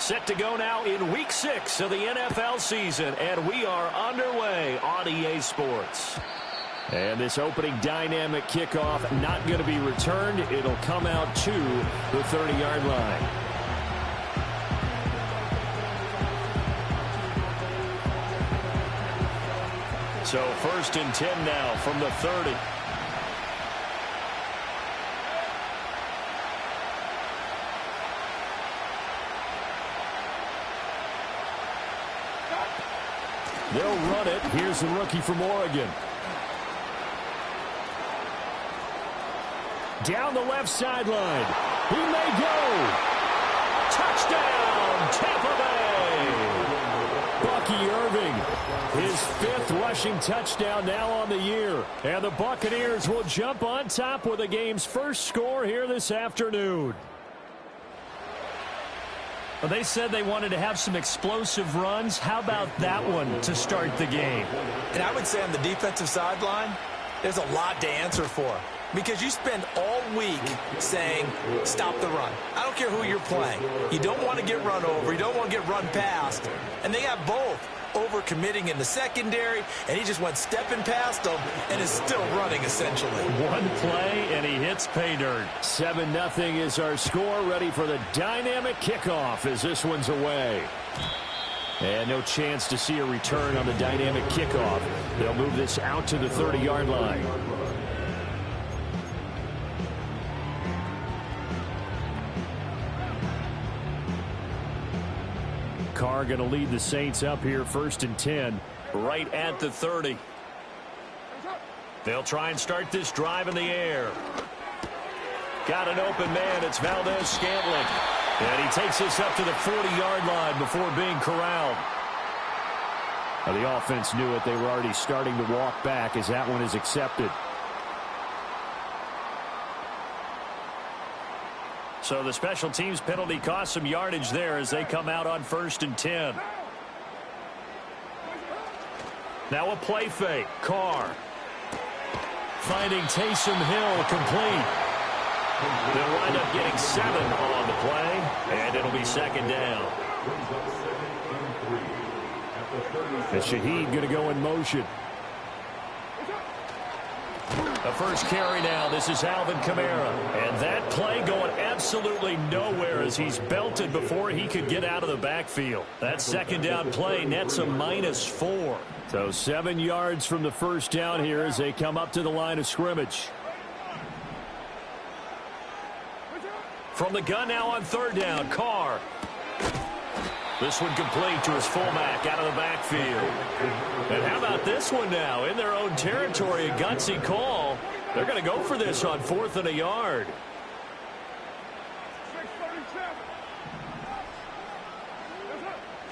Set to go now in Week 6 of the NFL season, and we are underway on EA Sports. And this opening dynamic kickoff not going to be returned. It'll come out to the 30-yard line. So 1st and 10 now from the 30. They'll run it. Here's the rookie from Oregon. Down the left sideline. He may go. Touchdown, Tampa Bay. Bucky Irving, his 5th rushing touchdown now on the year. And the Buccaneers will jump on top with the game's first score here this afternoon. Well, they said they wanted to have some explosive runs. How about that one to start the game? And I would say on the defensive sideline, there's a lot to answer for. Because you spend all week saying, stop the run. I don't care who you're playing. You don't want to get run over. You don't want to get run past. And they have both. Over-committing in the secondary, and he just went stepping past them and is still running, essentially. One play, and he hits pay dirt. 7-0 is our score, ready for the dynamic kickoff as this one's away. And no chance to see a return on the dynamic kickoff. They'll move this out to the 30-yard line. Carr going to lead the Saints up here, 1st and 10, right at the 30. They'll try and start this drive in the air. Got an open man. It's Valdez-Scantling. And he takes this up to the 40-yard line before being corralled. Now, the offense knew it. They were already starting to walk back as that one is accepted. So the special teams penalty cost some yardage there as they come out on 1st and 10. Now a play fake. Carr finding Taysom Hill complete. They'll wind up getting 7 on the play, and it'll be 2nd down. And Shaheed going to go in motion. The first carry now. This is Alvin Kamara. And that play going absolutely nowhere as he's belted before he could get out of the backfield. That 2nd down play nets a -4. So 7 yards from the first down here as they come up to the line of scrimmage. From the gun now on 3rd down, Carr. This one complete to his fullback out of the backfield. And how about this one now? In their own territory, a gutsy call. They're going to go for this on 4th and a yard.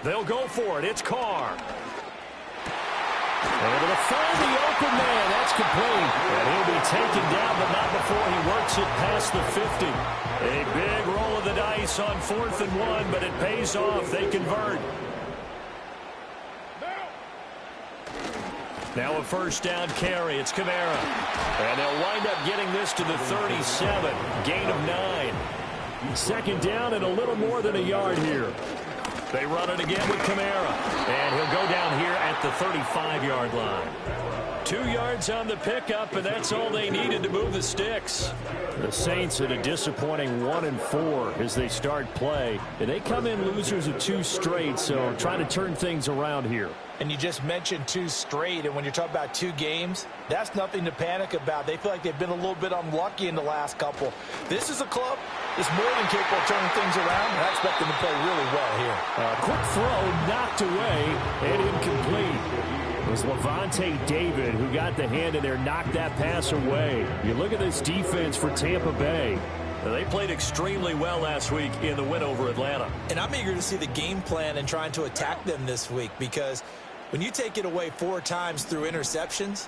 They'll go for it. It's Carr. Able to find the open man. That's complete. And he'll be taken down, but not before he works it past the 50. A big roll of the dice on 4th and 1, but it pays off. They convert. Now a 1st down carry. It's Kamara. And they'll wind up getting this to the 37. Gain of 9. 2nd down and a little more than a yard here. They run it again with Kamara. And he'll go down here at the 35-yard line. 2 yards on the pickup, and that's all they needed to move the sticks. The Saints at a disappointing 1-4 as they start play. And they come in losers of 2 straight, so trying to turn things around here. And you just mentioned 2 straight, and when you're talking about 2 games, that's nothing to panic about. They feel like they've been a little bit unlucky in the last couple. This is a club that's more than capable of turning things around, and I expect them to play really well here. Quick throw knocked away and incomplete. It was Levante David who got the hand in there, knocked that pass away. You look at this defense for Tampa Bay. They played extremely well last week in the win over Atlanta. And I'm eager to see the game plan and trying to attack them this week, because when you take it away 4 times through interceptions,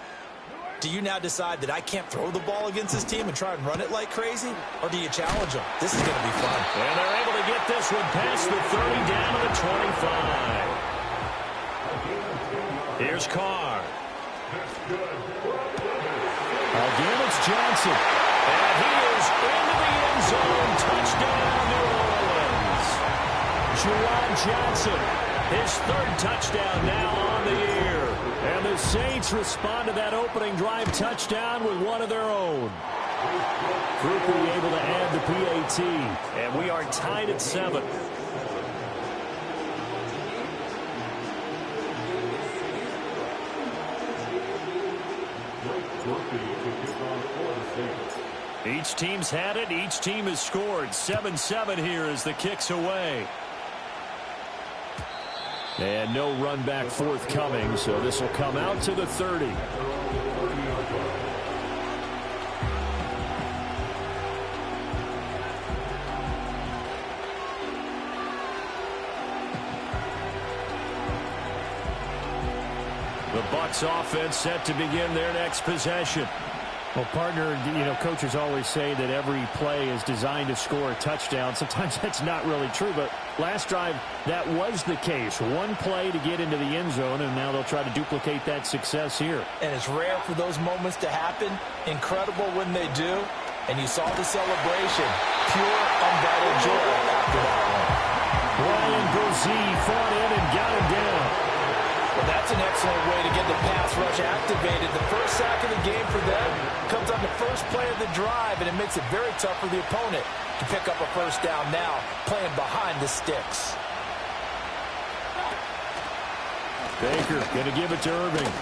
do you now decide that I can't throw the ball against this team and try and run it like crazy? Or do you challenge them? This is going to be fun. And they're able to get this one past the 30 down to the 25. Here's Carr. Again, it's Johnson. And he is into the end zone. Touchdown, New Orleans. Juwan Johnson, his third touchdown now on the year. And the Saints respond to that opening drive touchdown with one of their own. Fruipke able to add the PAT, and we are tied at 7. Each team's had it. Each team has scored. 7-7 here as the kick's away. And no run back forthcoming, so this will come out to the 30. The Bucks offense set to begin their next possession. Well, partner, coaches always say that every play is designed to score a touchdown. Sometimes that's not really true, but last drive, that was the case. One play to get into the end zone, and now they'll try to duplicate that success here. And it's rare for those moments to happen. Incredible when they do. And you saw the celebration. Pure, unbridled joy after that one. Ryan Brzee fought in and got him down. Well, that's an excellent way to get the pass rush activated. The first sack of the game for them comes on the first play of the drive, and it makes it very tough for the opponent to pick up a first down now, playing behind the sticks. Baker going to give it to Irving.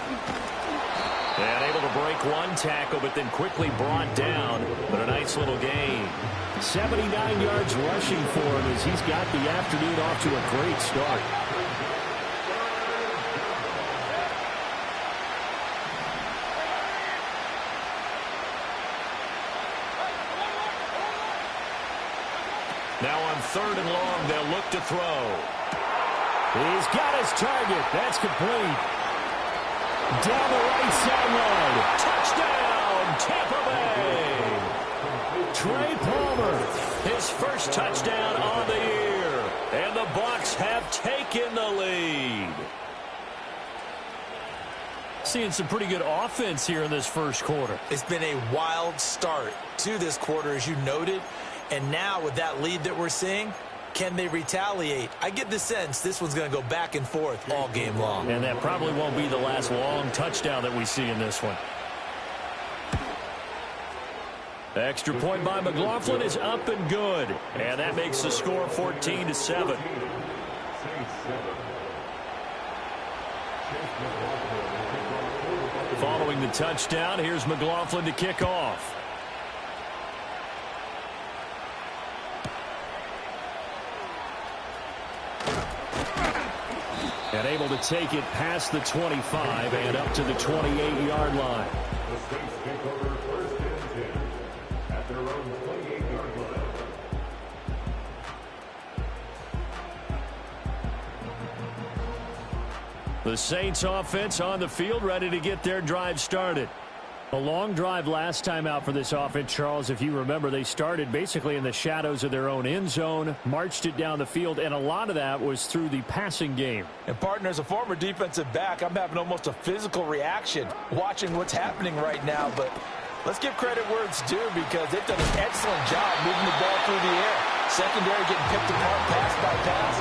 And able to break one tackle, but then quickly brought down. But a nice little gain. 79 yards rushing for him as he's got the afternoon off to a great start. Now on 3rd and long, they'll look to throw. He's got his target. That's complete. Down the right sideline. Touchdown, Tampa Bay. Trey Palmer, his first touchdown on the year. And the Bucks have taken the lead. Seeing some pretty good offense here in this first quarter. It's been a wild start to this quarter, as you noted. And now with that lead that we're seeing, can they retaliate? I get the sense this one's going to go back and forth all game long. And that probably won't be the last long touchdown that we see in this one. The extra point by McLaughlin is up and good. And that makes the score 14-7. Following the touchdown, here's McLaughlin to kick off. And able to take it past the 25 and up to the 28-yard line. The Saints take over 1st and 10 at their own 28-yard line. The Saints offense on the field, ready to get their drive started. A long drive last time out for this offense, Charles. If you remember, they started basically in the shadows of their own end zone, marched it down the field, and a lot of that was through the passing game. And, partner, as a former defensive back, I'm having almost a physical reaction watching what's happening right now. But let's give credit where it's due because they've done an excellent job moving the ball through the air. Secondary getting picked apart pass by pass.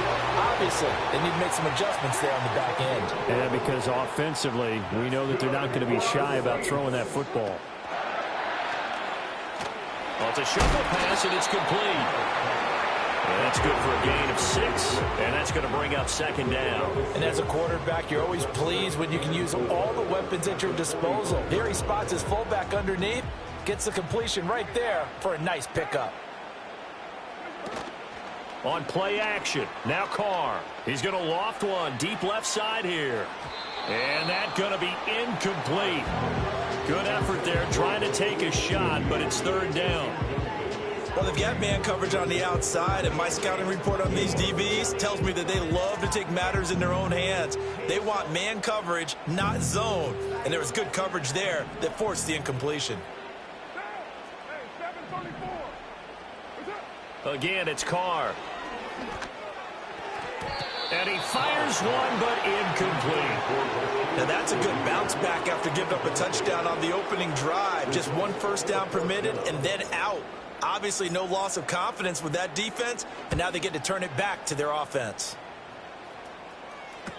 Obviously, they need to make some adjustments there on the back end. Yeah, because offensively, we know that they're not going to be shy about throwing that football. Well, it's a shuffle pass, and it's complete. And that's good for a gain of 6, and that's going to bring up 2nd down. And as a quarterback, you're always pleased when you can use all the weapons at your disposal. Here he spots his fullback underneath, gets the completion right there for a nice pickup. On play action, now Carr. He's going to loft one deep left side here. And that's going to be incomplete. Good effort there trying to take a shot, but it's 3rd down. Well, they've got man coverage on the outside, and my scouting report on these DBs tells me that they love to take matters in their own hands. They want man coverage, not zone. And there was good coverage there that forced the incompletion. Again, it's Carr. And he fires one, but incomplete. Now that's a good bounce back after giving up a touchdown on the opening drive. Just one first down permitted and then out. Obviously no loss of confidence with that defense, and now they get to turn it back to their offense.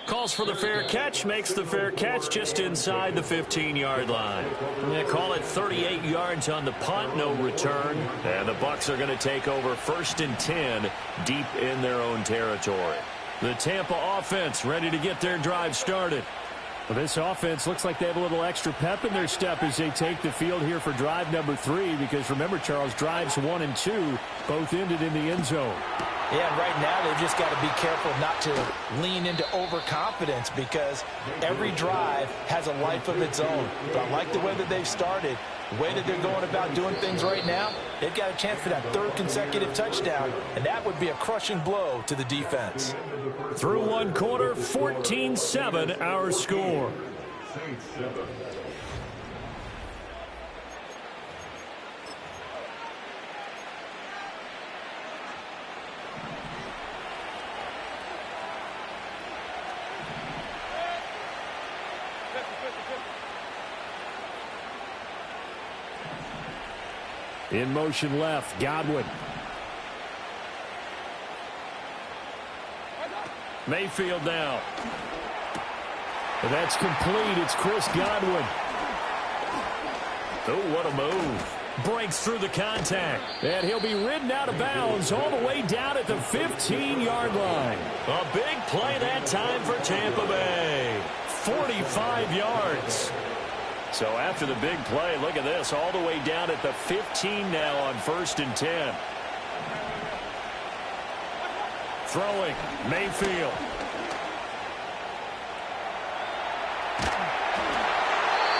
Calls for the fair catch, makes the fair catch just inside the 15-yard line. They call it 38 yards on the punt, no return. And the Bucks are going to take over 1st and 10 deep in their own territory. The Tampa offense ready to get their drive started. Well, this offense looks like they have a little extra pep in their step as they take the field here for drive number 3, because remember, Charles, drives 1 and 2 both ended in the end zone. Yeah, and right now they've just got to be careful not to lean into overconfidence, because every drive has a life of its own. But I like the way that they've started, the way that they're going about doing things right now. They've got a chance for that 3rd consecutive touchdown, and that would be a crushing blow to the defense. Through 1 quarter, 14-7 our score. In motion left, Godwin. Mayfield now. That's complete. It's Chris Godwin. Oh, what a move. Breaks through the contact. And he'll be ridden out of bounds all the way down at the 15-yard line. A big play that time for Tampa Bay. 45 yards. So after the big play, look at this, all the way down at the 15 now on 1st and 10. Throwing, Mayfield.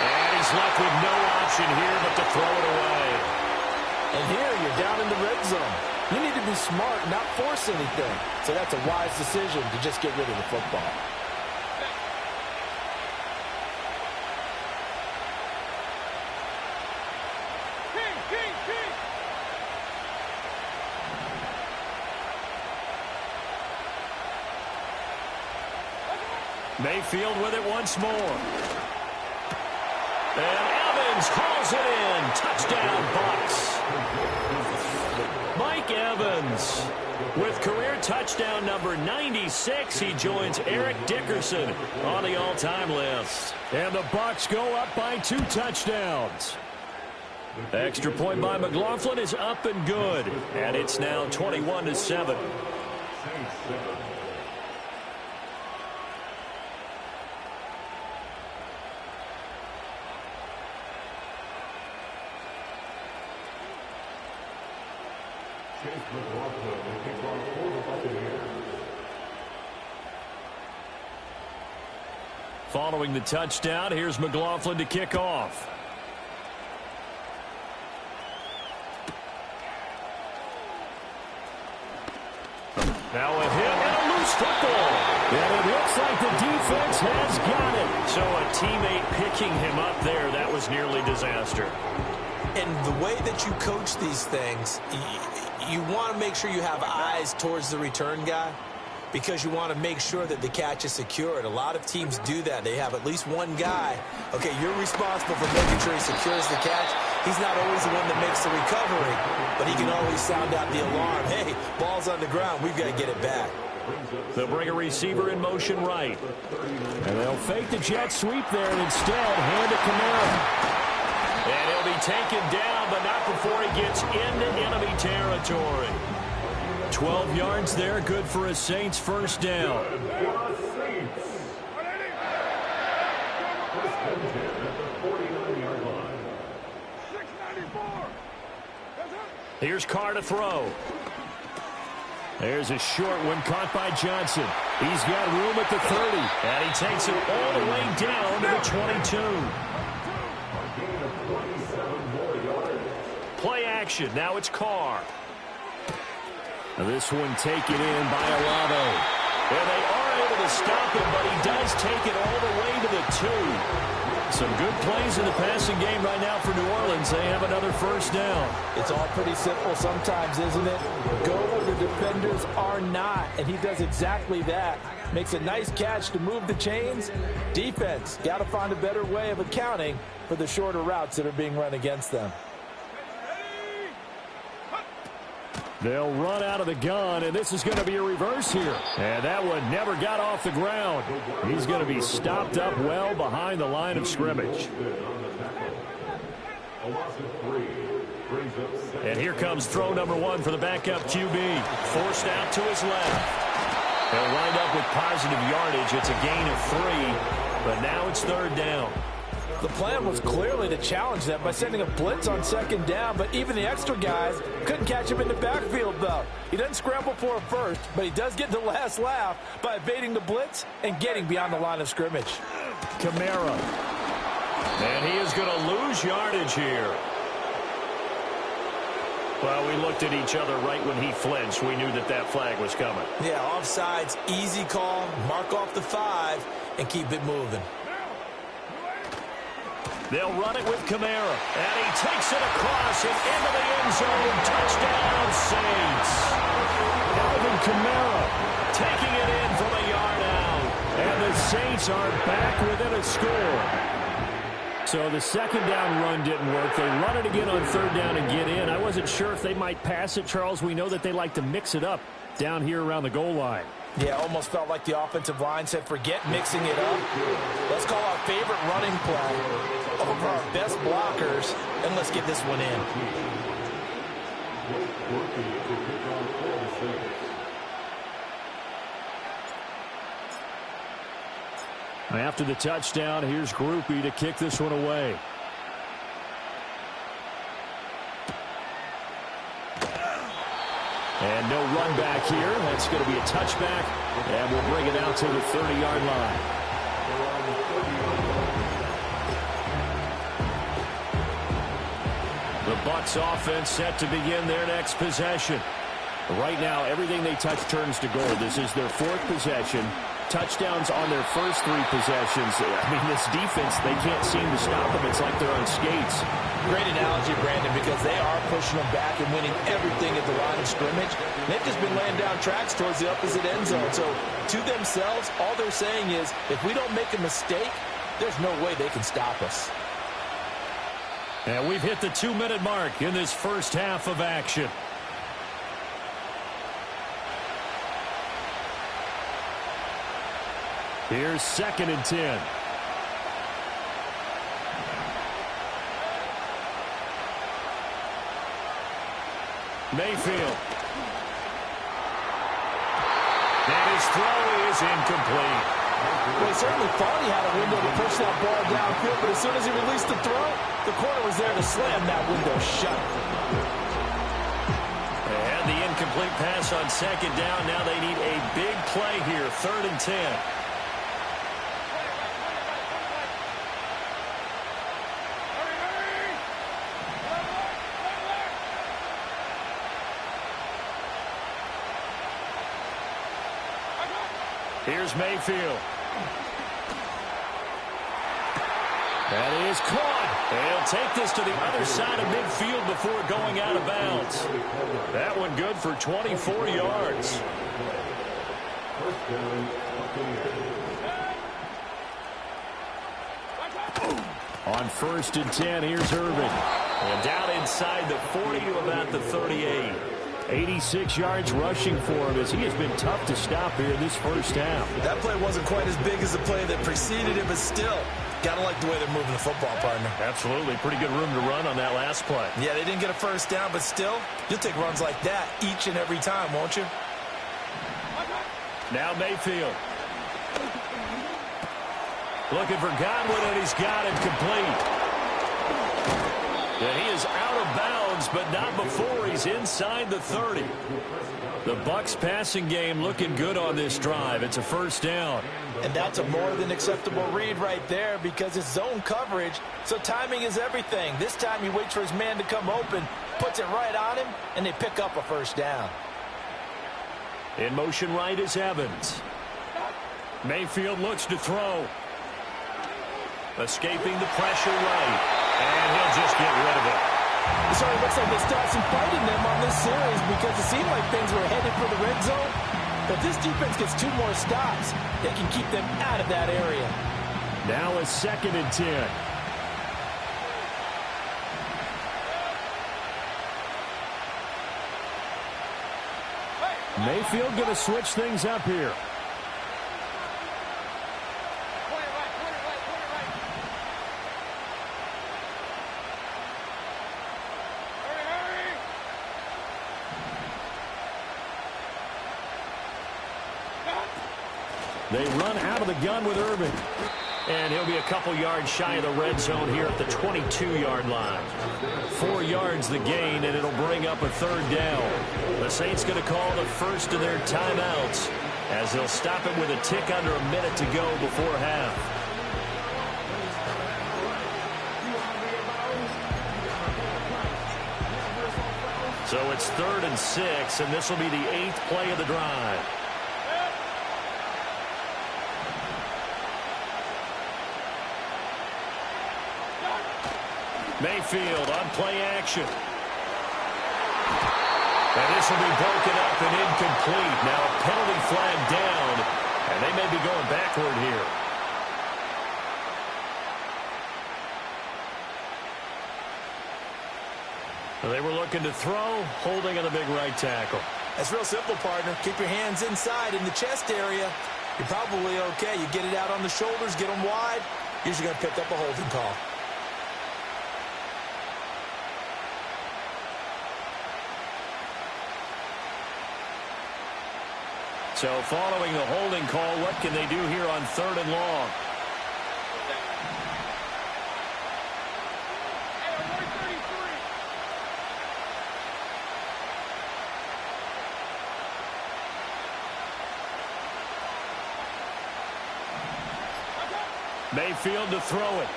And he's left with no option here but to throw it away. And here you're down in the red zone. You need to be smart, not force anything. So that's a wise decision to just get rid of the football. Mayfield with it once more. And Evans hauls it in. Touchdown, Bucks. Mike Evans with career touchdown number 96. He joins Eric Dickerson on the all-time list. And the Bucks go up by 2 touchdowns. Extra point by McLaughlin is up and good. And it's now 21-7. Following the touchdown, here's McLaughlin to kick off. Now a hit and a loose football. And it looks like the defense has got it. So a teammate picking him up there, that was nearly disaster. And the way that you coach these things, you want to make sure you have eyes towards the return guy, because you want to make sure that the catch is secured. A lot of teams do that. They have at least one guy. Okay, you're responsible for making sure he secures the catch. He's not always the one that makes the recovery, but he can always sound out the alarm. Hey, ball's on the ground. We've got to get it back. They'll bring a receiver in motion right. And they'll fake the jet sweep there and instead hand it to Kamara. And he'll be taken down, but not before he gets into enemy territory. 12 yards there, good for a Saints first down. Here's Carr to throw. There's a short one caught by Johnson. He's got room at the 30. And he takes it all the way down to the 22. Play action. Now it's Carr. Now this one taken in by Olave. And they are able to stop him, but he does take it all the way to the 2. Some good plays in the passing game right now for New Orleans. They have another first down. It's all pretty simple sometimes, isn't it? Go where the defenders are not, and he does exactly that. Makes a nice catch to move the chains. Defense, got to find a better way of accounting for the shorter routes that are being run against them. They'll run out of the gun, and this is going to be a reverse here. And that one never got off the ground. He's going to be stopped up well behind the line of scrimmage. And here comes throw number 1 for the backup QB. Forced out to his left. They'll wind up with positive yardage. It's a gain of 3, but now it's 3rd down. The plan was clearly to challenge them by sending a blitz on 2nd down, but even the extra guys couldn't catch him in the backfield, though. He doesn't scramble for a first, but he does get the last laugh by evading the blitz and getting beyond the line of scrimmage. Kamara. And he is going to lose yardage here. Well, we looked at each other right when he flinched. We knew that that flag was coming. Yeah, offsides, easy call, mark off the 5, and keep it moving. They'll run it with Kamara, and he takes it across and into the end zone. Touchdown, Saints. Alvin Kamara Taking it in from a yard out. and the Saints are back within a score. So the 2nd down run didn't work. They run it again on 3rd down and get in. I wasn't sure if they might pass it, Charles. We know that they like to mix it up down here around the goal line. Yeah, almost felt like the offensive line said, forget mixing it up. Let's call our favorite running play over our best blockers, and let's get this one in. After the touchdown, here's Groupie to kick this one away. And no run back here. That's going to be a touchback, and we'll bring it out to the 30-yard line. The Bucks offense set to begin their next possession. Right now, everything they touch turns to gold. This is their 4th possession. Touchdowns on their first 3 possessions. I mean, this defense, they can't seem to stop them. It's like they're on skates. Great analogy, Brandon, because they are pushing them back and winning everything at the line of scrimmage. They've just been laying down tracks towards the opposite end zone. So, to themselves, all they're saying is, if we don't make a mistake, there's no way they can stop us. And we've hit the 2-minute mark in this first half of action. Here's 2nd and 10. Mayfield. And his throw is incomplete. Well, he certainly thought he had a window to push that ball downfield, but as soon as he released the throw, the corner was there to slam that window shut. They had the incomplete pass on 2nd down. Now they need a big play here, 3rd and 10. Here's Mayfield. That is caught. They'll take this to the other side of midfield before going out of bounds. That one good for 24 yards. On 1st and 10, here's Irvin. And down inside the 40 to about the 38. 86 yards rushing for him as he has been tough to stop here in this first half. That play wasn't quite as big as the play that preceded it, but still, got to like the way they're moving the football, partner. Absolutely. Pretty good room to run on that last play. Yeah, they didn't get a first down, but still, you'll take runs like that each and every time, won't you? Now Mayfield. Looking for Godwin, and he's got it complete. And he is out of bounds, but not before he's inside the 30. The Bucks passing game looking good on this drive. It's a first down. And that's a more than acceptable read right there because it's zone coverage, so timing is everything. This time he waits for his man to come open, puts it right on him, and they pick up a first down. In motion right is Evans. Mayfield looks to throw. Escaping the pressure right. And he'll just get rid of it. It certainly looks like they still have some fight in them on this series because it seemed like things were headed for the red zone. But this defense gets 2 more stops. They can keep them out of that area. Now it's 2nd and 10. Mayfield going to switch things up here. They run out of the gun with Irving. And he'll be a couple yards shy of the red zone here at the 22-yard line. 4 yards the gain, and it'll bring up a third down. The Saints going to call the first of their timeouts as they'll stop it with a tick under a minute to go before half. So it's 3rd and 6, and this will be the 8th play of the drive. Mayfield on play action. And this will be broken up and incomplete. Now a penalty flag down, and they may be going backward here. They were looking to throw, holding on the big right tackle. That's real simple, partner. Keep your hands inside in the chest area. You're probably okay. You get it out on the shoulders, get them wide. Usually going to pick up a holding call. So following the holding call, what can they do here on 3rd and long? Mayfield to throw it.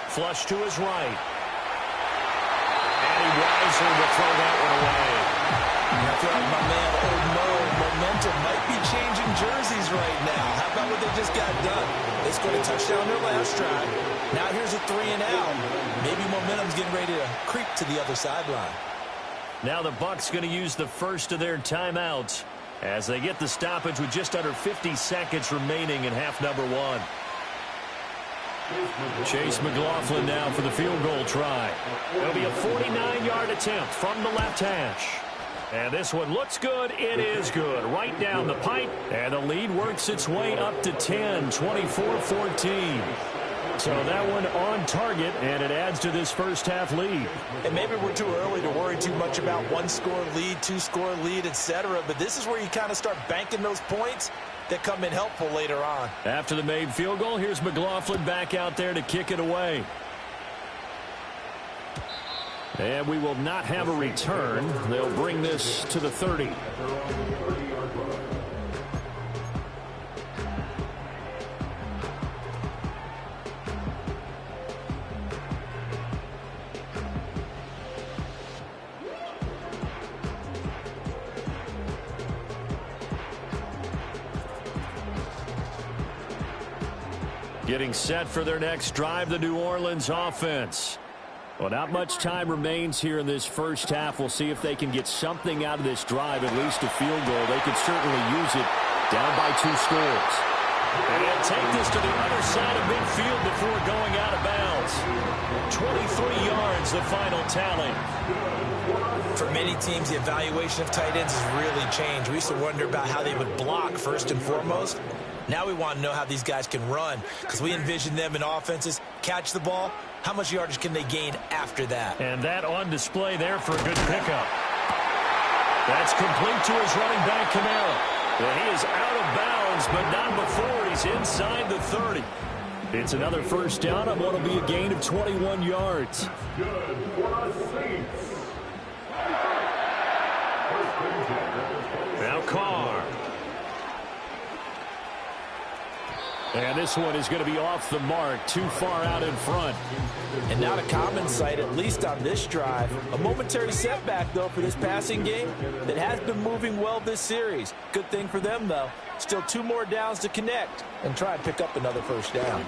Flush to his right. And he wiser to throw that one away. I feel like my man, Old Mo, momentum might be changing jerseys right now. How about what they just got done? They scored a touchdown their last drive. Now here's a 3 and out. Maybe momentum's getting ready to creep to the other sideline. Now the Bucks going to use the first of their timeouts as they get the stoppage with just under 50 seconds remaining in half number 1. Chase McLaughlin now for the field goal try. It'll be a 49-yard attempt from the left hash. And this one looks good. It is good. Right down the pipe. And the lead works its way up to 10, 24-14. So that one on target, and it adds to this first half lead. And maybe we're too early to worry too much about 1-score lead, 2-score lead, etc. But this is where you kind of start banking those points that come in helpful later on. After the made field goal, here's McLaughlin back out there to kick it away. And we will not have a return. They'll bring this to the 30. Getting set for their next drive, the New Orleans offense. Well, not much time remains here in this first half. We'll see if they can get something out of this drive, at least a field goal. They could certainly use it down by 2 scores. And they'll take this to the other side of midfield before going out of bounds. 23 yards, the final tally. For many teams, the evaluation of tight ends has really changed. We used to wonder about how they would block first and foremost. Now we want to know how these guys can run, because we envision them in offenses catch the ball. How much yardage can they gain after that? And that on display there for a good pickup. That's complete to his running back, Kamara. Well, he is out of bounds, but not before he's inside the 30. It's another first down on what will be a gain of 21 yards. Good for the Saints. Now Carr. And this one is going to be off the mark, too far out in front. And not a common sight, at least on this drive. A momentary setback, though, for this passing game that has been moving well this series. Good thing for them, though. Still 2 more downs to connect and try and pick up another first down.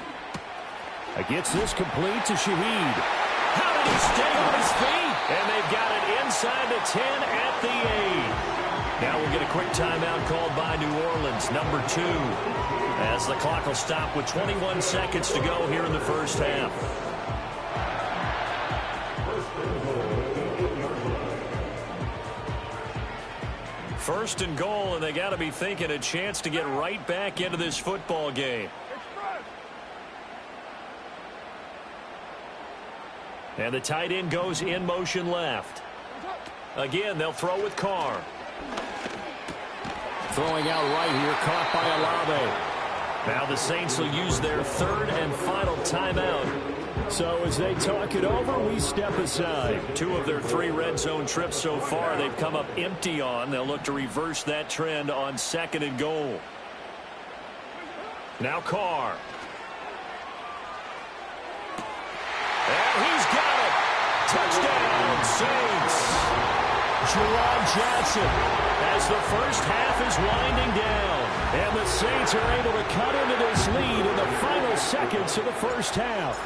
Gets this complete to Shaheed. How did he stay on his feet? And they've got it inside the 10 at the 8. Now we'll get a quick timeout called by New Orleans, number 2. As the clock will stop with 21 seconds to go here in the first half. First and goal, and they got to be thinking a chance to get right back into this football game. And the tight end goes in motion left. Again, they'll throw with Carr. Throwing out right here, caught by Olave. Now the Saints will use their third and final timeout. So as they talk it over, we step aside. 2 of their 3 red zone trips so far they've come up empty on. They'll look to reverse that trend on second and goal. Now Carr. And he's got it. Touchdown, Saints. Jerron Johnson as the first half is winding down. And the Saints are able to cut into this lead in the final seconds of the first half.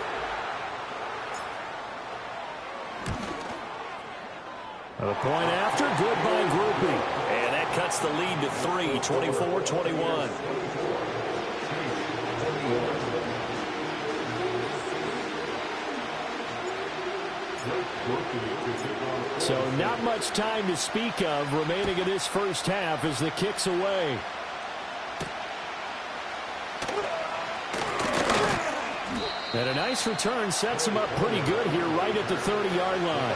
The point after, good by grouping. And that cuts the lead to 3, 24-21. So not much time to speak of remaining in this first half as the kick's away. And a nice return sets him up pretty good here right at the 30-yard line.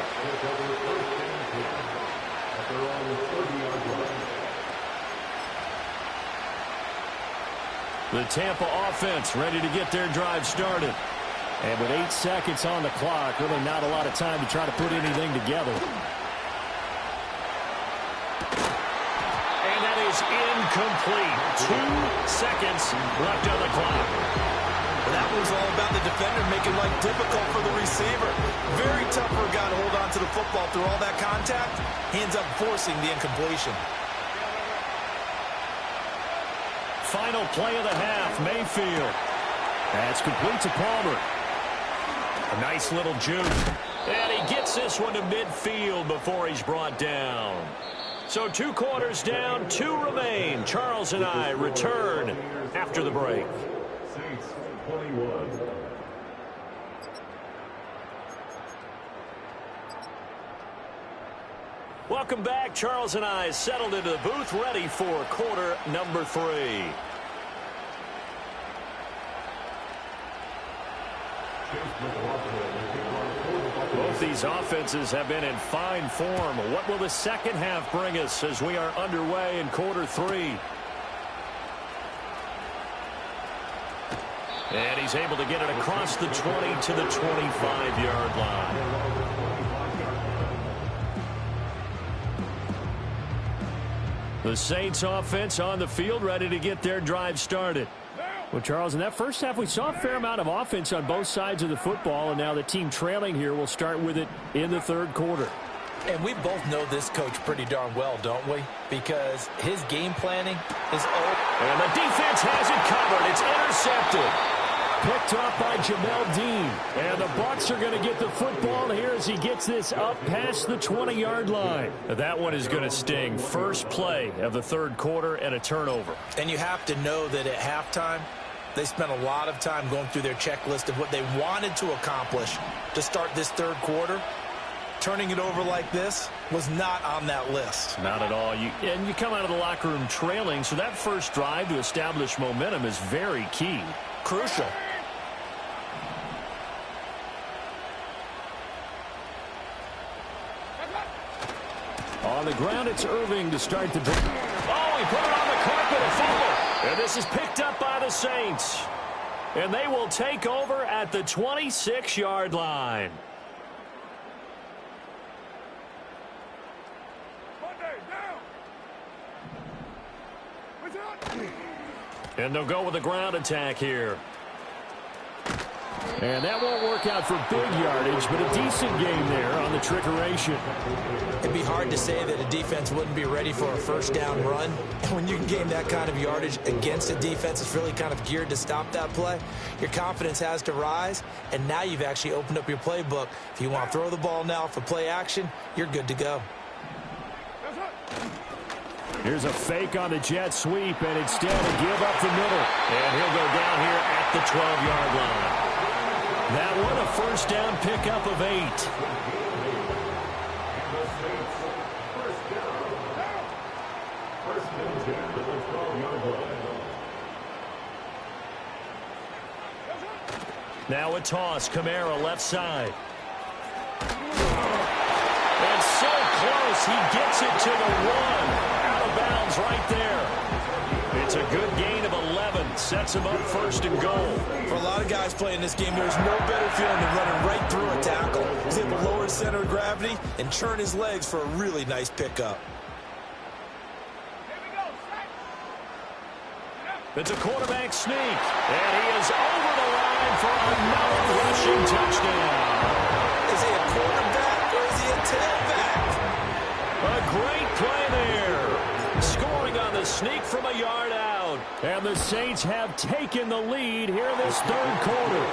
The Tampa offense ready to get their drive started. And with 8 seconds on the clock, really not a lot of time to try to put anything together. And that is incomplete. 2 seconds left on the clock. That was all about the defender making life difficult for the receiver. Very tough for a guy to hold on to the football through all that contact. He ends up forcing the incompletion. Final play of the half, Mayfield. That's complete to Palmer. A nice little juke. And he gets this one to midfield before he's brought down. So 2 quarters down, 2 remain. Charles and I return after the break. Saints 21. Welcome back. Charles and I settled into the booth, ready for quarter number 3. Both these offenses have been in fine form. What will the second half bring us as we are underway in quarter 3? And he's able to get it across the 20 to the 25-yard line. The Saints offense on the field ready to get their drive started. Well, Charles, in that first half, we saw a fair amount of offense on both sides of the football, and now the team trailing here will start with it in the third quarter. And we both know this coach pretty darn well, don't we? Because his game planning is old. And the defense has it covered. It's intercepted. Picked off by Jamel Dean. And the Bucks are going to get the football here as he gets this up past the 20-yard line. That one is going to sting. First play of the third quarter and a turnover. And you have to know that at halftime, they spent a lot of time going through their checklist of what they wanted to accomplish to start this third quarter. Turning it over like this was not on that list. Not at all. And you come out of the locker room trailing, so that first drive to establish momentum is very key. Crucial. On the ground, it's Irving to start the drive. Oh, he put it on the carpet, a fumble. And this is picked up by the Saints. And they will take over at the 26-yard line. And they'll go with a ground attack here. And that won't work out for big yardage, but a decent game there on the trickeration. It'd be hard to say that a defense wouldn't be ready for a first down run. When you can gain that kind of yardage against a defense that's really kind of geared to stop that play, your confidence has to rise, and now you've actually opened up your playbook. If you want to throw the ball now for play action, you're good to go. Here's a fake on the jet sweep, and instead a give up the middle. And he'll go down here at the 12-yard line. That one a first down pickup of 8. Now a toss. Kamara left side. And so close. He gets it to the 1. Out of bounds right there. It's a good gain of 11. Sets him up first and goal. For a lot of guys playing this game, there's no better feeling than running right through a tackle. He's able to lower his center of gravity and churn his legs for a really nice pickup. It's a quarterback sneak. And he is over the line for another rushing touchdown. Is he a quarterback or is he a tailback? A great play there. Scoring on the sneak from a yard out. And the Saints have taken the lead here in this third quarter.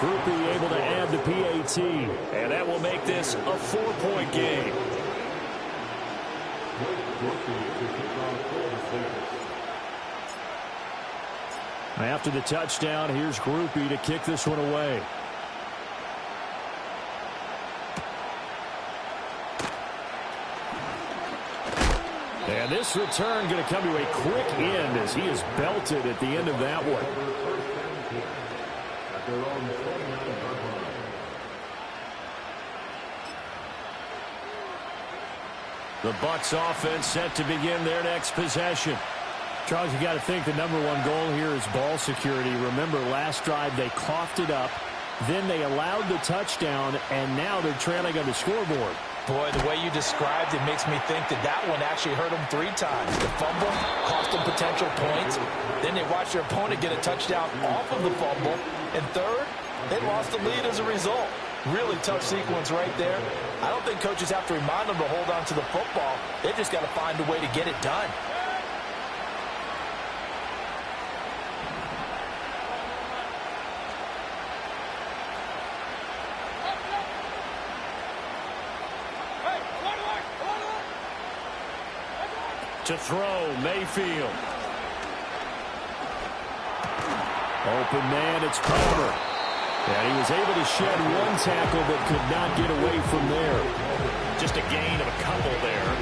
Groupie able to add the PAT. And that will make this a 4-point game. After the touchdown, here's Groupie to kick this one away. And this return going to come to a quick end as he is belted at the end of that one. The Bucks offense set to begin their next possession. Charles, you got to think the #1 goal here is ball security. Remember, last drive they coughed it up, then they allowed the touchdown, and now they're trailing on the scoreboard. Boy, the way you described it makes me think that that one actually hurt them 3 times. The fumble cost them potential points. Then they watched their opponent get a touchdown off of the fumble. And third, they lost the lead as a result. Really tough sequence right there. I don't think coaches have to remind them to hold on to the football. They've just got to find a way to get it done. To throw, Mayfield. Open man, it's Palmer. And he was able to shed 1 tackle but could not get away from there. Just a gain of a couple there.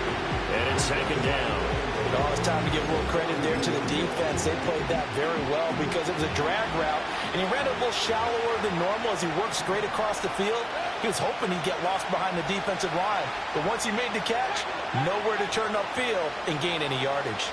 And it's 2nd down. Oh, it's time to give a little credit there to the defense. They played that very well because it was a drag route, and he ran a little shallower than normal as he worked straight across the field. He was hoping he'd get lost behind the defensive line, but once he made the catch, nowhere to turn upfield and gain any yardage.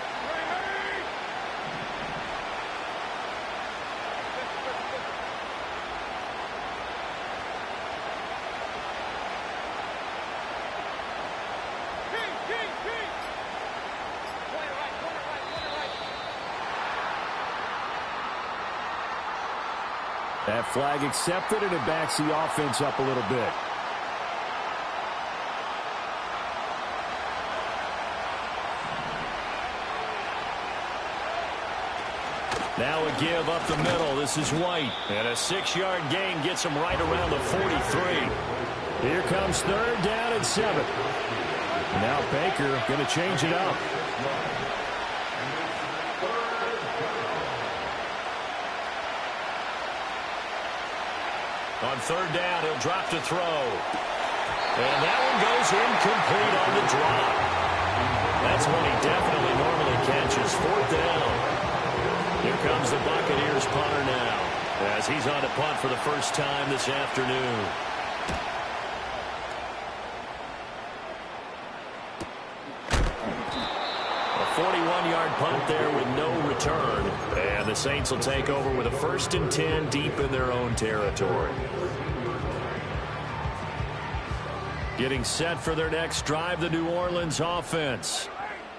That flag accepted, and it backs the offense up a little bit. Now a give up the middle. This is White. And a 6-yard gain gets him right around the 43. Here comes 3rd down and 7. Now Baker going to change it up. On 3rd down, he'll drop to throw. And that one goes incomplete on the drop. That's one he definitely normally catches. 4th down. Here comes the Buccaneers punter now, as he's on to punt for the first time this afternoon. A 41-yard punt there with no return. And the Saints will take over with a 1st and 10 deep in their own territory. Getting set for their next drive, the New Orleans offense.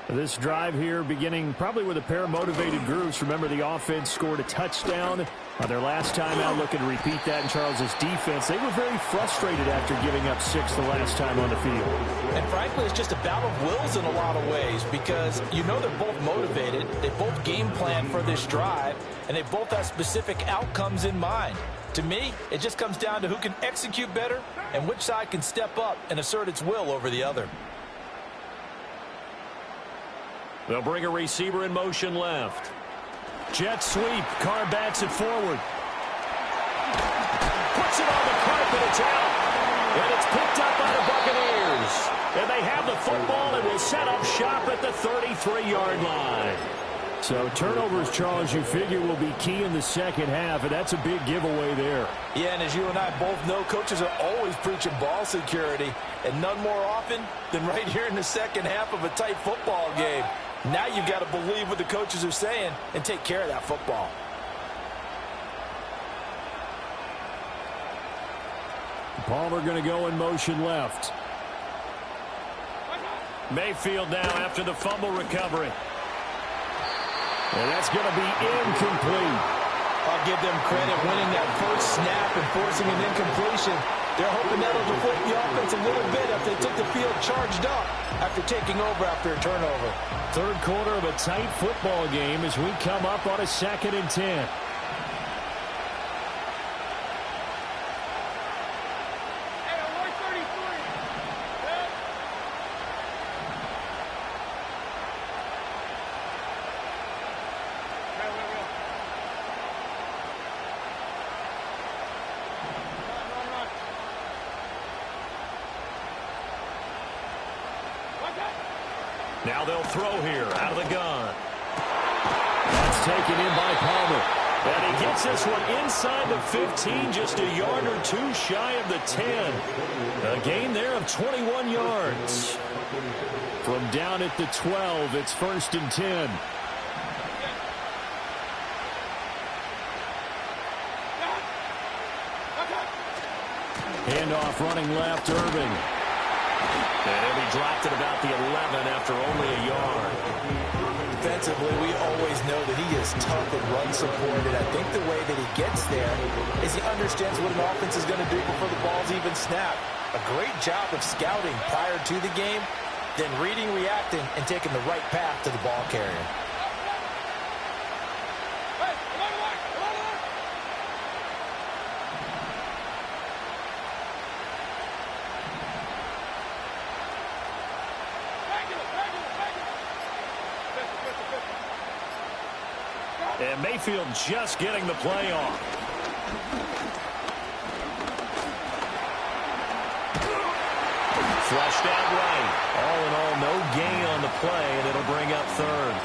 This drive here beginning probably with a pair of motivated groups. Remember, the offense scored a touchdown on their last time out, looking to repeat that in Charles's defense. They were very frustrated after giving up 6 the last time on the field. And frankly, it's just a battle of wills in a lot of ways because you know they're both motivated. They both game plan for this drive, and they both have specific outcomes in mind. To me, it just comes down to who can execute better and which side can step up and assert its will over the other. They'll bring a receiver in motion left. Jet sweep. Carr bats it forward. Puts it on the carpet. It's out. And it's picked up by the Buccaneers. And they have the football and will set up shop at the 33-yard line. So turnovers, Charles, you figure will be key in the second half, and that's a big giveaway there. Yeah, and as you and I both know, coaches are always preaching ball security, and none more often than right here in the second half of a tight football game. Now you've got to believe what the coaches are saying and take care of that football. Palmer going to go in motion left. Mayfield now after the fumble recovery. And that's going to be incomplete. I'll give them credit winning that first snap and forcing an incompletion. They're hoping that'll deflate the offense a little bit after they took the field charged up after taking over after a turnover. Third quarter of a tight football game as we come up on a 2nd and 10. Now they'll throw here out of the gun. That's taken in by Palmer. And he gets this one inside the 15, just a yard or two shy of the 10. A gain there of 21 yards. From down at the 12, it's 1st and 10. Handoff running left, Irving. And he'll be dropped at about the 11 after only a yard. Defensively, we always know that he is tough and run-supported. I think the way that he gets there is he understands what an offense is going to do before the ball's even snapped. A great job of scouting prior to the game, then reading, reacting, and taking the right path to the ball carrier. And Mayfield just getting the play off. Flushed out right. All in all, no gain on the play, and it'll bring up 3rd.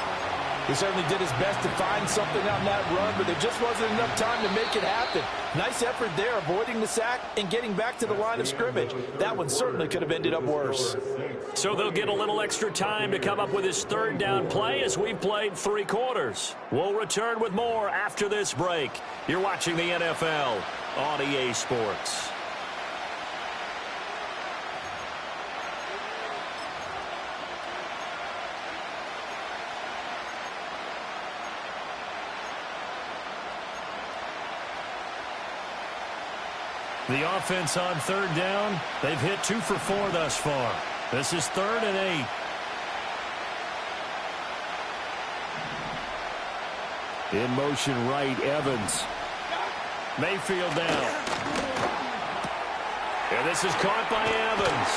He certainly did his best to find something on that run, but there just wasn't enough time to make it happen. Nice effort there, avoiding the sack and getting back to the line of scrimmage. That one certainly could have ended up worse. So they'll get a little extra time to come up with his 3rd down play as we've played 3 quarters. We'll return with more after this break. You're watching the NFL on EA Sports. The offense on 3rd down, they've hit 2 for 4 thus far. This is 3rd and 8. In motion right, Evans. Mayfield down. And this is caught by Evans.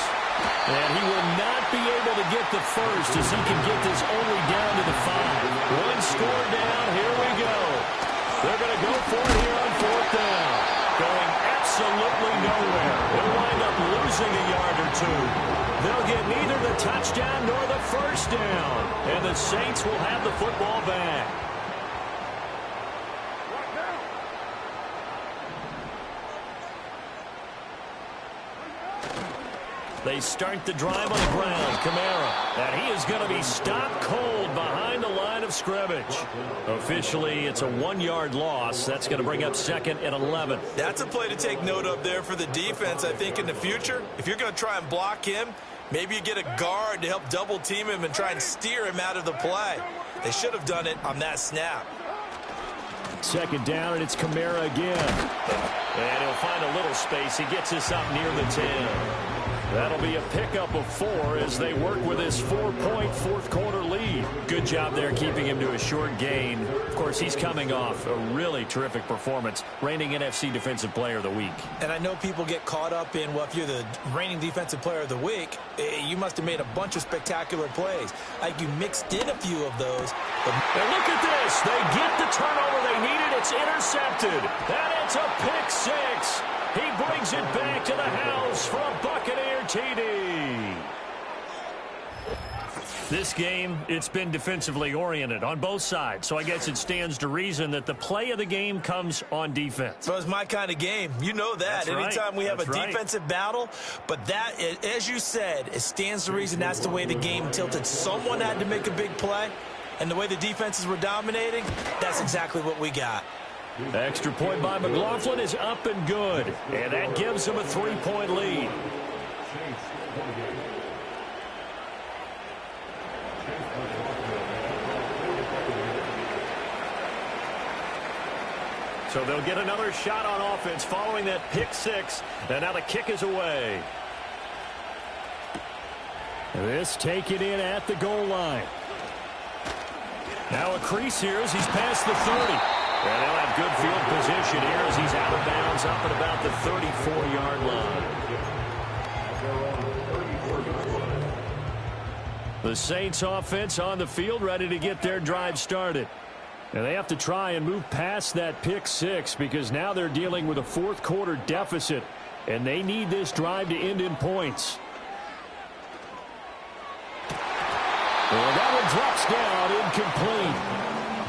And he will not be able to get the first as he can get this only down to the 5. 1 score down, here we go. They're going to go for it here on 4th down. Going absolutely nowhere. They'll wind up losing a yard or 2. They'll get neither the touchdown nor the first down. And the Saints will have the football back. They start the drive on the ground. Kamara. And he is going to be stopped cold behind the line of scrimmage. Officially, it's a 1-yard loss. That's going to bring up 2nd and 11. That's a play to take note of there for the defense, I think, in the future. If you're going to try and block him, maybe you get a guard to help double-team him and try and steer him out of the play. They should have done it on that snap. 2nd down, and it's Kamara again. And he'll find a little space. He gets this up near the 10. That'll be a pickup of 4 as they work with his 4-point 4th quarter lead. Good job there keeping him to a short gain. Of course, he's coming off a really terrific performance, reigning NFC Defensive Player of the Week. And I know people get caught up in, well, if you're the reigning Defensive Player of the Week, you must have made a bunch of spectacular plays. Like you mixed in a few of those. And look at this. They get the turnover they needed. It's intercepted. And it's a pick 6. He brings it back to the house for a Buccaneer TD. This game, it's been defensively oriented on both sides, so I guess it stands to reason that the play of the game comes on defense. So it's my kind of game. You know that. Anytime we have a defensive battle, but that, as you said, it stands to reason that's the way the game tilted. Someone had to make a big play, and the way the defenses were dominating, that's exactly what we got. Extra point by McLaughlin is up and good, and that gives them a 3-point lead. So they'll get another shot on offense following that pick six, and now the kick is away. This taken in at the goal line. Now a crease here as he's past the 30. And they'll have good field position here as he's out of bounds up at about the 34-yard line. The Saints offense on the field ready to get their drive started. And they have to try and move past that pick six because now they're dealing with a fourth-quarter deficit, and they need this drive to end in points. And that one drops down incomplete.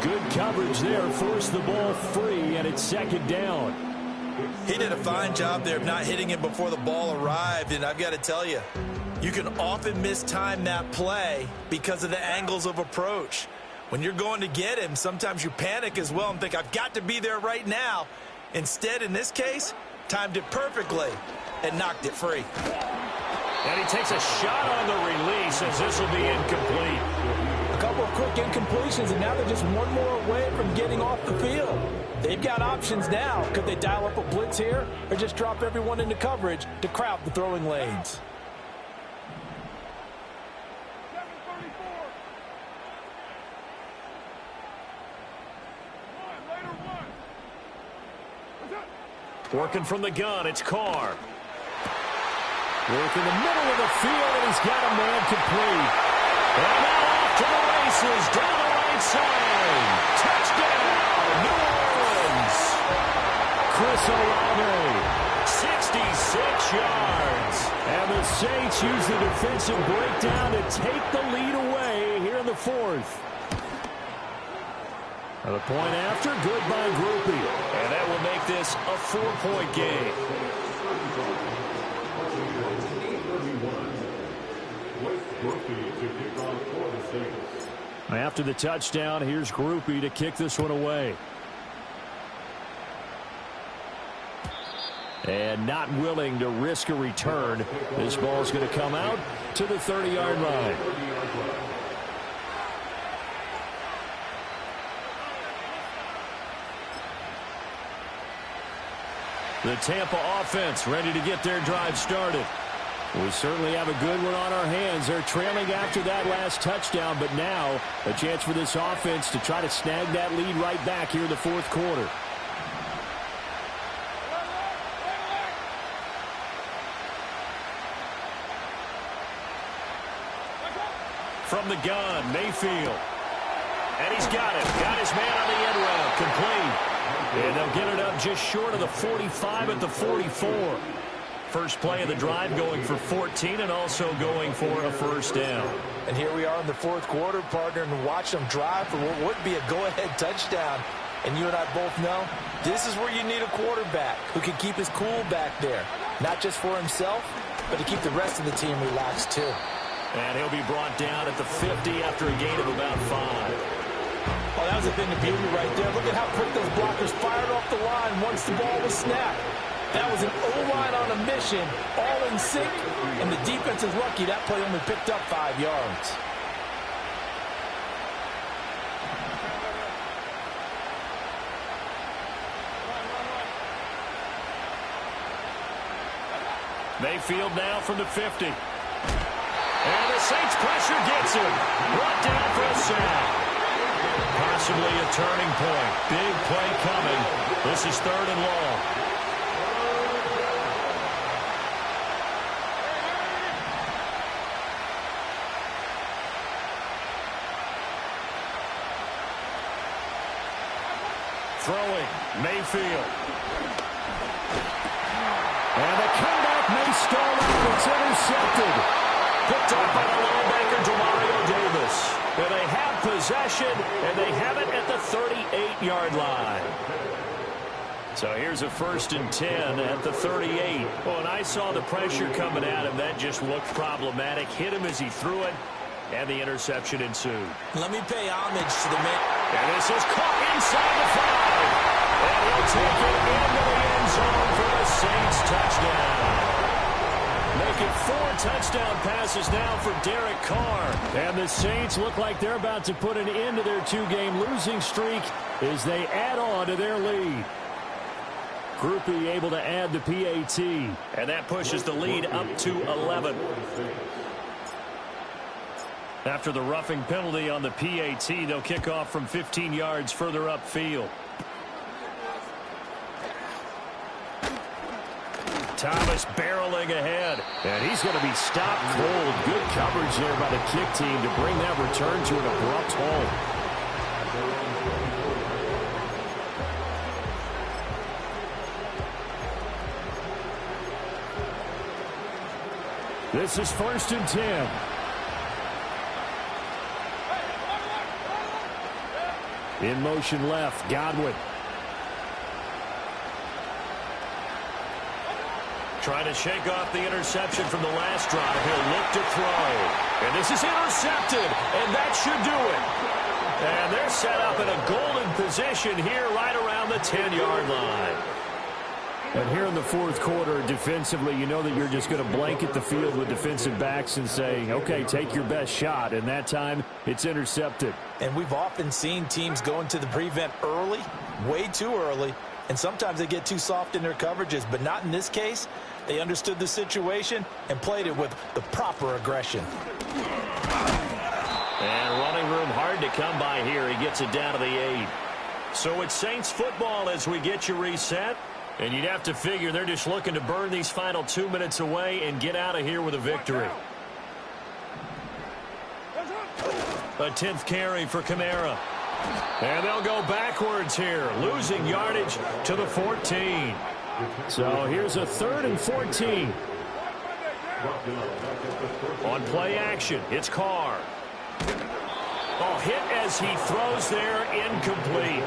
Good coverage there. Forced the ball free, and it's second down. He did a fine job there of not hitting it before the ball arrived, and I've got to tell you, you can often mistime that play because of the angles of approach. When you're going to get him, sometimes you panic as well and think, I've got to be there right now. Instead, in this case, timed it perfectly and knocked it free. And he takes a shot on the release as this will be incomplete. A couple of quick incompletions, and now they're just one more away from getting off the field. They've got options now. Could they dial up a blitz here or just drop everyone into coverage to crowd the throwing lanes? Working from the gun, it's Carr. Work in the middle of the field, and he's got a man complete. And now off to the races, down the right side. Touchdown, New Orleans. Chris Olave, 66 yards. and the Saints use the defensive breakdown to take the lead away here in the fourth. And the point after, good by Groupie. And that will make this a 4-point game. After the touchdown, here's Groupie to kick this one away. And not willing to risk a return. This ball's going to come out to the 30-yard line. The Tampa offense ready to get their drive started. We certainly have a good one on our hands. They're trailing after that last touchdown, but now a chance for this offense to try to snag that lead right back here in the fourth quarter. From the gun, Mayfield. And he's got it. Got his man on the end round. Complete. And they'll get it up just short of the 45 at the 44. First play of the drive going for 14 and also going for a first down. And here we are in the fourth quarter, partner, and watch them drive for what would be a go-ahead touchdown. And you and I both know this is where you need a quarterback who can keep his cool back there. Not just for himself, but to keep the rest of the team relaxed too. And he'll be brought down at the 50 after a gain of about 5. Oh, that was a thing of beauty right there. Look at how quick those blockers fired off the line once the ball was snapped. That was an O-line on a mission, all in sync, and the defense is lucky that play only picked up 5 yards. Mayfield now from the 50. And the Saints pressure gets him. Brought down for a sack. Possibly a turning point. Big play coming. This is 3rd and long. Throwing, Mayfield. And the comeback may stall out. It's intercepted. Picked up by the linebacker, Demario Davis. possession, and they have it at the 38-yard line. So here's a 1st and 10 at the 38. Well, when I saw the pressure coming at him, that just looked problematic. Hit him as he threw it, and the interception ensued. Let me pay homage to the man. And this is caught inside the 5. And he'll take it into the end zone for the Saints touchdown. Making 4 touchdown passes now for Derek Carr. And the Saints look like they're about to put an end to their 2-game losing streak as they add on to their lead. Groupie able to add the PAT. And that pushes the lead up to 11. After the roughing penalty on the PAT, they'll kick off from 15 yards further upfield. Thomas barreling ahead. And he's going to be stopped cold. Good coverage there by the kick team to bring that return to an abrupt halt. This is 1st and 10. In motion left, Godwin. Trying to shake off the interception from the last drive. He'll look to throw. And this is intercepted, and that should do it. And they're set up in a golden position here right around the 10-yard line. And here in the 4th quarter, defensively, you know that you're just going to blanket the field with defensive backs and say, okay, take your best shot. And that time, it's intercepted. And we've often seen teams go into the prevent early, way too early, and sometimes they get too soft in their coverages. But not in this case. They understood the situation and played it with the proper aggression. And running room hard to come by here. He gets it down to the 8. So it's Saints football as we get you reset. And you'd have to figure they're just looking to burn these final 2 minutes away and get out of here with a victory. A 10th carry for Kamara. And they'll go backwards here, losing yardage to the 14. So here's a 3rd and 14. On play action, it's Carr. Oh, hit as he throws there, incomplete.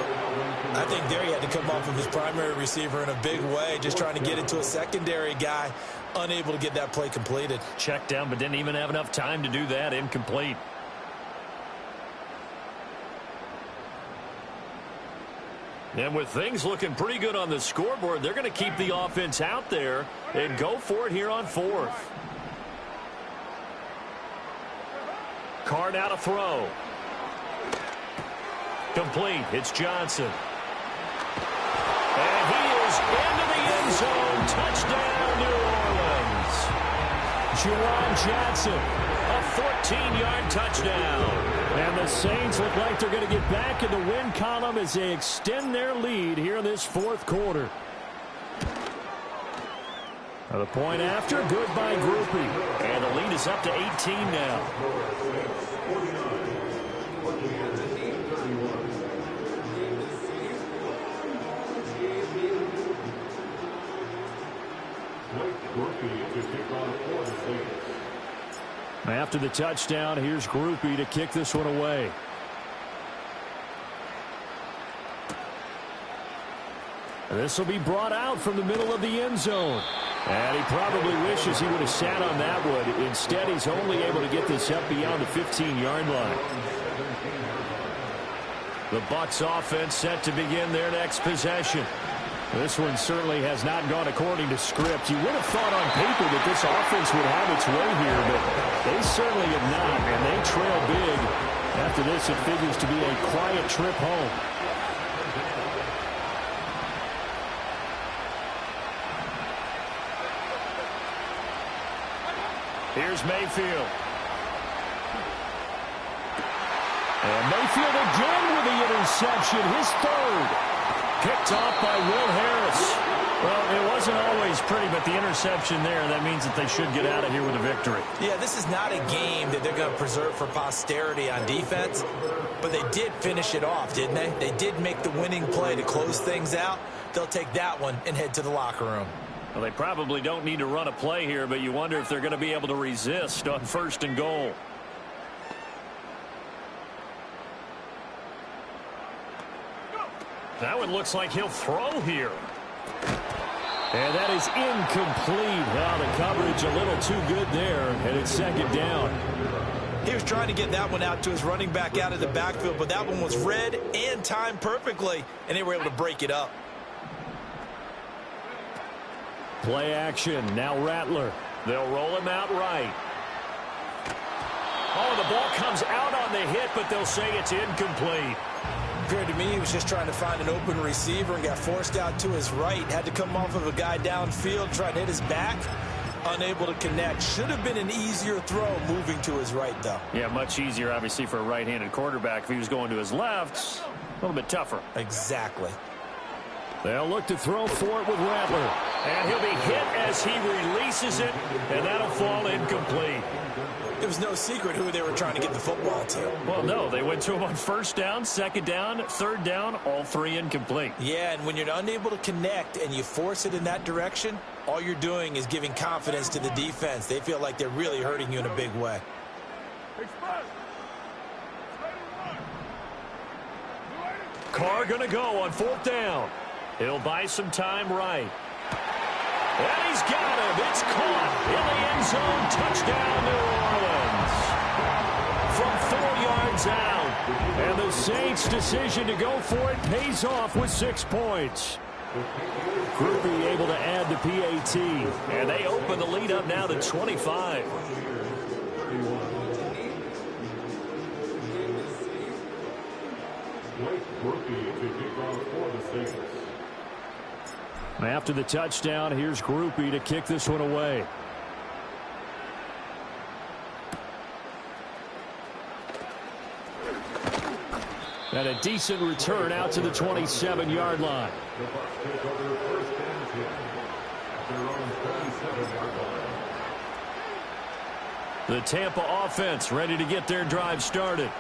I think there he had to come off of his primary receiver in a big way, just trying to get it to a secondary guy, unable to get that play completed. Checked down, but didn't even have enough time to do that. Incomplete. And with things looking pretty good on the scoreboard, they're going to keep the offense out there and go for it here on 4th. Carr now to throw. Complete. It's Johnson. And he is into the end zone. Touchdown, New Orleans. Juwan Johnson. A 14-yard touchdown. And the Saints look like they're going to get back in the win column as they extend their lead here in this 4th quarter. Now the point after, good by Groupie. And the lead is up to 18 now. After the touchdown, here's Groupie to kick this one away. This will be brought out from the middle of the end zone. And he probably wishes he would have sat on that one. Instead, he's only able to get this up beyond the 15-yard line. The Bucks offense set to begin their next possession. This one certainly has not gone according to script. You would have thought on paper that this offense would have its way here, but they certainly have not, and they trail big. After this, it figures to be a quiet trip home. Here's Mayfield. And Mayfield again with the interception, his 3rd. Picked off by Will Harris. Well, it wasn't always pretty, but the interception there, that means that they should get out of here with a victory. Yeah, this is not a game that they're going to preserve for posterity on defense, but they did finish it off, didn't they? They did make the winning play to close things out. They'll take that one and head to the locker room. Well, they probably don't need to run a play here, but you wonder if they're going to be able to resist on 1st and goal. That one looks like he'll throw here. And that is incomplete. Now the coverage a little too good there, and it's second down. He was trying to get that one out to his running back out of the backfield, but that one was read and timed perfectly, and they were able to break it up. Play action. Now Rattler. They'll roll him out right. Oh, the ball comes out on the hit, but they'll say it's incomplete. Appeared to me he was just trying to find an open receiver and got forced out to his right. Had to come off of a guy downfield, try to hit his back. Unable to connect. Should have been an easier throw moving to his right, though. Yeah, much easier, obviously, for a right-handed quarterback. If he was going to his left, a little bit tougher. Exactly. They'll look to throw for it with Rattler. And he'll be hit as he releases it, and that'll fall incomplete. It was no secret who they were trying to get the football to. Well, no, they went to him on first down, second down, third down, all three incomplete. Yeah, and when you're unable to connect and you force it in that direction, all you're doing is giving confidence to the defense. They feel like they're really hurting you in a big way. Carr going to go on fourth down. He'll buy some time right. And he's got him. It's caught in the end zone. Touchdown, New Orleans. From 4 yards out. And the Saints' decision to go for it pays off with 6 points. Groupie able to add the PAT. And they open the lead up now to 25. After the touchdown, here's Groupie to kick this one away. And a decent return out to the 27-yard line. The Bucks take over first and 10 at their own 27-yard line. The Tampa offense ready to get their drive started.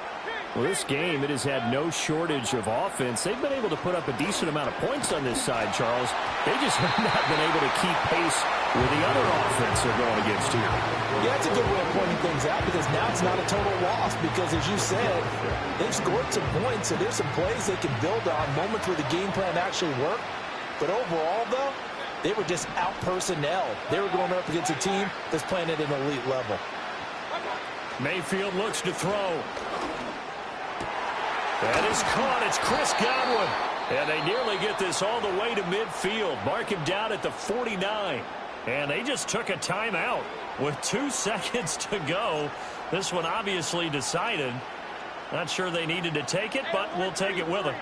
Well, this game, it has had no shortage of offense. They've been able to put up a decent amount of points on this side, Charles. They just have not been able to keep pace with the other offense they're going against here. Yeah, that's a good way of pointing things out because now it's not a total loss because, as you said, they've scored some points, and there's some plays they can build on, moments where the game plan actually worked. But overall, though, they were just out-personnel. They were going up against a team that's playing at an elite level. Mayfield looks to throw. That is caught. It's Chris Godwin. And they nearly get this all the way to midfield. Mark him down at the 49. And they just took a timeout with 2 seconds to go. This one obviously decided. Not sure they needed to take it, but we'll take it with them.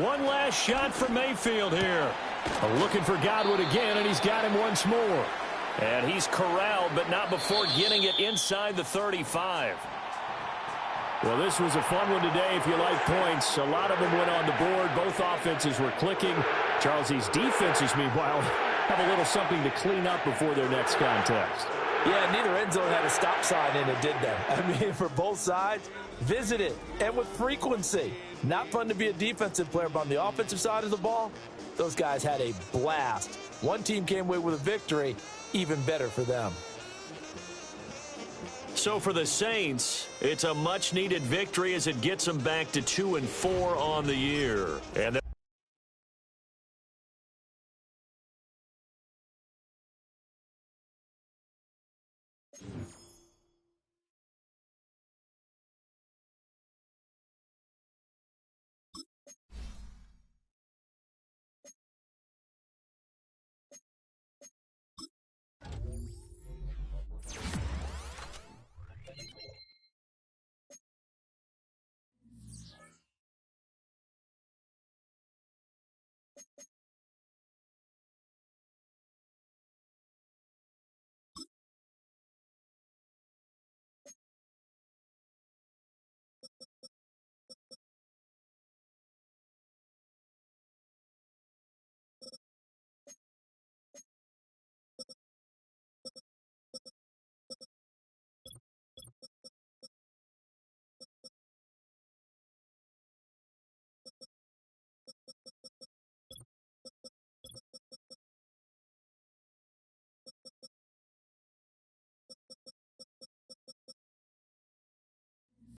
One last shot for Mayfield here. Looking for Godwin again, and he's got him once more. And he's corralled, but not before getting it inside the 35. Well, this was a fun one today if you like points. A lot of them went on the board. Both offenses were clicking. Charles, these defenses, meanwhile, have a little something to clean up before their next contest. Yeah, neither end zone had a stop sign in it, did they? I mean, for both sides, visit it, and with frequency. Not fun to be a defensive player, but on the offensive side of the ball, those guys had a blast. One team came away with a victory. Even better for them. So for the Saints, it's a much-needed victory as it gets them back to 2-4 on the year. And